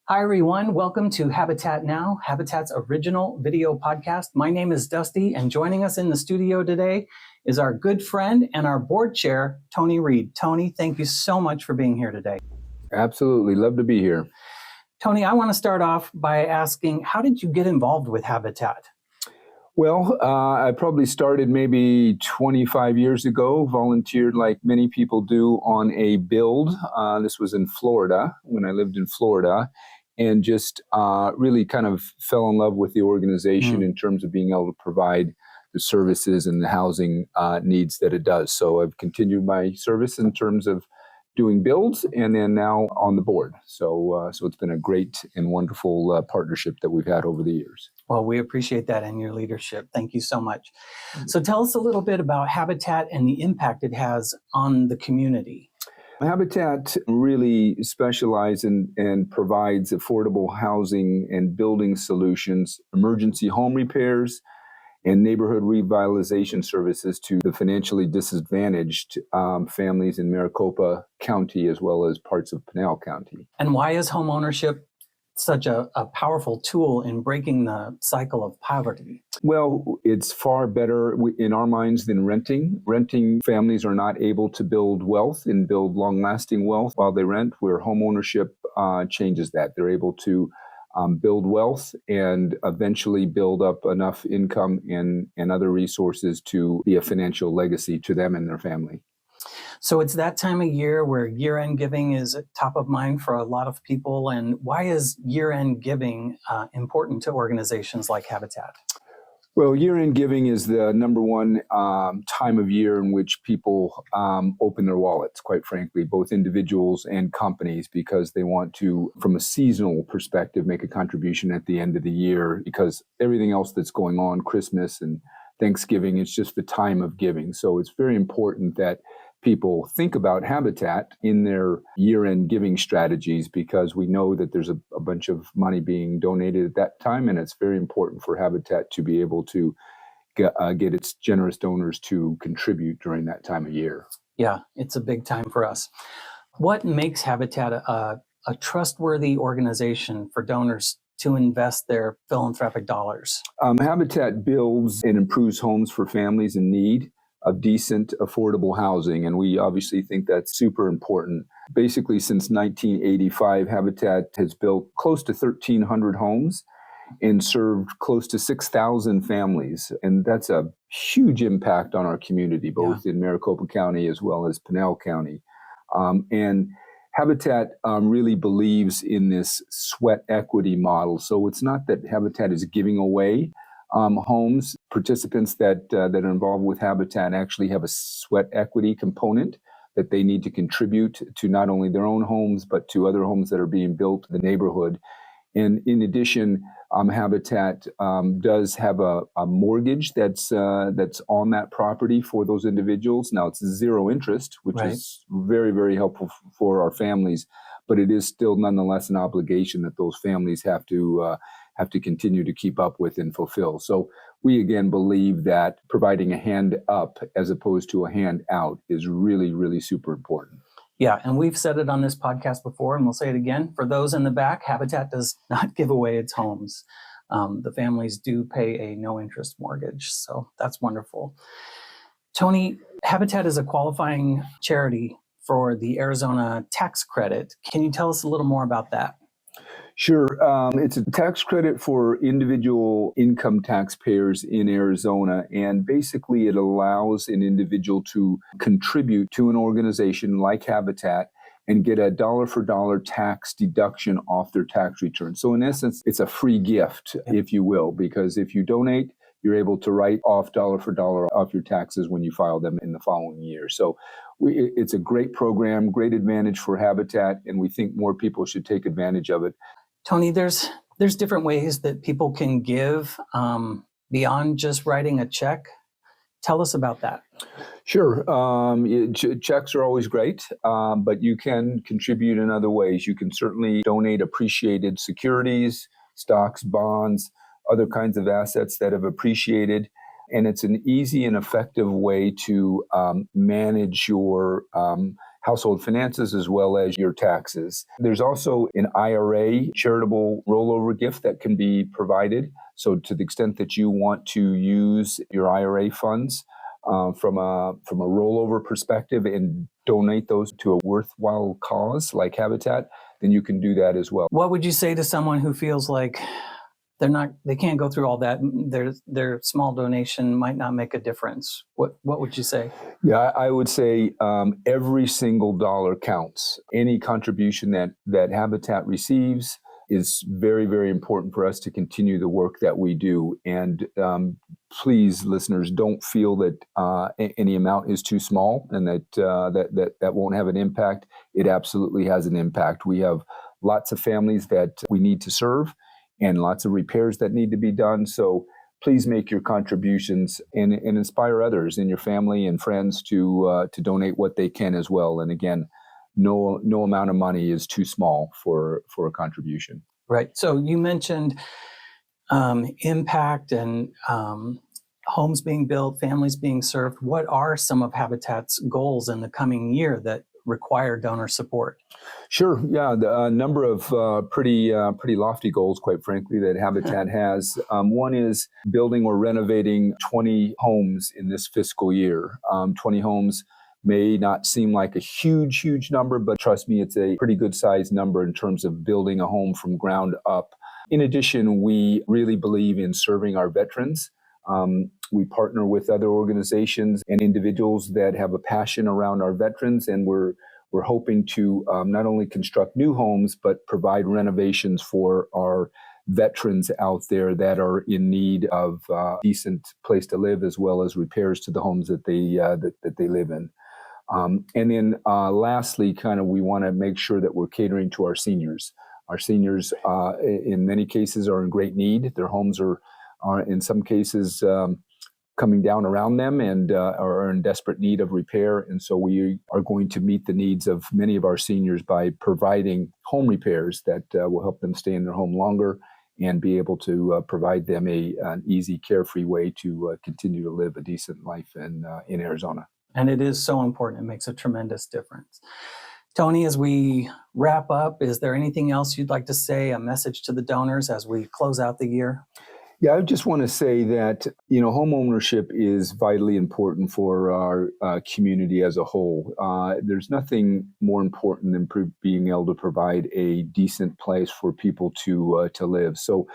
Hi, everyone. Welcome to Habitat Now, Habitat's original video podcast. My name is Dusty, and joining us in the studio today is our good friend and our board chair, Tony Reid. Tony, thank you so much for being here today. Absolutely. Love to be here. Tony, I want to start off by asking, how did you get involved with Habitat? Well, I probably started maybe 25 years ago, volunteered like many people do on a build. This was in Florida, when I lived in Florida, and just really kind of fell in love with the organization in terms of being able to provide the services and the housing needs that it does. So I've continued my service in terms of doing builds, and then now on the board. So it's been a great and wonderful partnership that we've had over the years. Well, we appreciate that and your leadership. Thank you so much. So tell us a little bit about Habitat and the impact it has on the community. Habitat really specializes and provides affordable housing and building solutions, emergency home repairs, and neighborhood revitalization services to the financially disadvantaged families in Maricopa County as well as parts of Pinal County. And why is homeownership such a powerful tool in breaking the cycle of poverty? Well, it's far better in our minds than renting. Renting families are not able to build wealth and build long-lasting wealth while they rent, where homeownership changes that. They're able to build wealth and eventually build up enough income and other resources to be a financial legacy to them and their family. So it's that time of year where year-end giving is top of mind for a lot of people. And why is year-end giving important to organizations like Habitat? Well, year-end giving is the number one time of year in which people open their wallets, quite frankly, both individuals and companies, because they want to, from a seasonal perspective, make a contribution at the end of the year, because everything else that's going on, Christmas and Thanksgiving, it's just the time of giving. So it's very important that people think about Habitat in their year-end giving strategies, because we know that there's a bunch of money being donated at that time, and it's very important for Habitat to be able to get its generous donors to contribute during that time of year. Yeah, it's a big time for us. What makes Habitat a trustworthy organization for donors to invest their philanthropic dollars? Habitat builds and improves homes for families in need of decent, affordable housing. And we obviously think that's super important. Basically, since 1985, Habitat has built close to 1,300 homes and served close to 6,000 families. And that's a huge impact on our community, both in Maricopa County as well as Pinal County. And Habitat really believes in this sweat equity model. So it's not that Habitat is giving away homes. Participants that are involved with Habitat actually have a sweat equity component that they need to contribute to not only their own homes, but to other homes that are being built in the neighborhood. And in addition, Habitat does have a mortgage that's on that property for those individuals. Now, it's zero interest, which is very, very helpful for our families, but it is still nonetheless an obligation that those families have to continue to keep up with and fulfill. So we again believe that providing a hand up as opposed to a hand out is really, really super important. Yeah, and we've said it on this podcast before, and we'll say it again. For those in the back, Habitat does not give away its homes. The families do pay a no-interest mortgage, so that's wonderful. Tony, Habitat is a qualifying charity for the Arizona tax credit. Can you tell us a little more about that? Sure. It's a tax credit for individual income taxpayers in Arizona. And basically, it allows an individual to contribute to an organization like Habitat and get a dollar-for-dollar tax deduction off their tax return. So in essence, it's a free gift, if you will, because if you donate, you're able to write off dollar for dollar off your taxes when you file them in the following year. So it's a great program, great advantage for Habitat, and we think more people should take advantage of it. Tony, there's different ways that people can give beyond just writing a check. Tell us about that. Sure. Checks are always great, but you can contribute in other ways. You can certainly donate appreciated securities, stocks, bonds, other kinds of assets that have appreciated. And it's an easy and effective way to manage your household finances as well as your taxes. There's also an IRA charitable rollover gift that can be provided. So to the extent that you want to use your IRA funds from a rollover perspective and donate those to a worthwhile cause like Habitat, then you can do that as well. What would you say to someone who feels like they can't go through all that? Their small donation might not make a difference. What would you say? Yeah, I would say every single dollar counts. Any contribution that Habitat receives is very, very important for us to continue the work that we do. And please, listeners, don't feel that any amount is too small and that won't have an impact. It absolutely has an impact. We have lots of families that we need to serve, and lots of repairs that need to be done. So please make your contributions and inspire others in your family and friends to donate what they can as well. And again, no amount of money is too small for a contribution. Right. So you mentioned impact and homes being built, families being served. What are some of Habitat's goals in the coming year that require donor support? Sure. Yeah, a number of pretty lofty goals, quite frankly, that Habitat has. One is building or renovating 20 homes in this fiscal year. 20 homes may not seem like a huge number, but trust me, it's a pretty good sized number in terms of building a home from ground up. In addition, we really believe in serving our veterans. We partner with other organizations and individuals that have a passion around our veterans, and we're hoping to not only construct new homes, but provide renovations for our veterans out there that are in need of a decent place to live, as well as repairs to the homes that they live in. And then lastly, we want to make sure that we're catering to our seniors. Our seniors, in many cases, are in great need. Their homes are in some cases coming down around them and are in desperate need of repair. And so we are going to meet the needs of many of our seniors by providing home repairs that will help them stay in their home longer and be able to provide them an easy, carefree way to continue to live a decent life in Arizona. And it is so important. It makes a tremendous difference. Tony, as we wrap up, is there anything else you'd like to say, a message to the donors as we close out the year? Yeah, I just want to say that, home ownership is vitally important for our community as a whole. There's nothing more important than being able to provide a decent place for people to live. So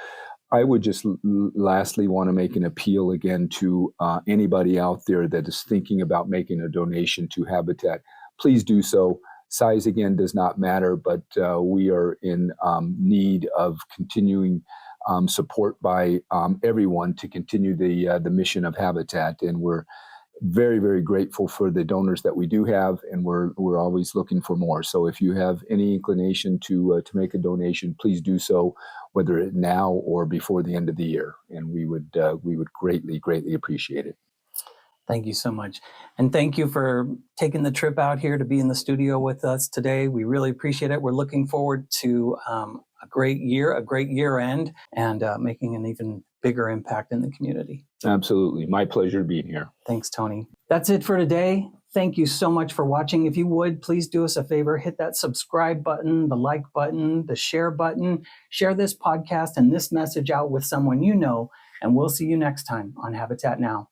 I would just lastly want to make an appeal again to anybody out there that is thinking about making a donation to Habitat. Please do so. Size, again, does not matter, but we are in need of continuing support by everyone to continue the mission of Habitat. And we're very, very grateful for the donors that we do have, and we're always looking for more. So if you have any inclination to make a donation, please do so, whether now or before the end of the year. And we would greatly appreciate it. Thank you so much. And thank you for taking the trip out here to be in the studio with us today. We really appreciate it. We're looking forward to a great year end, and making an even bigger impact in the community. Absolutely. My pleasure being here. Thanks, Tony. That's it for today. Thank you so much for watching. If you would, please do us a favor, hit that subscribe button, the like button, the share button. Share this podcast and this message out with someone you know, and we'll see you next time on Habitat Now.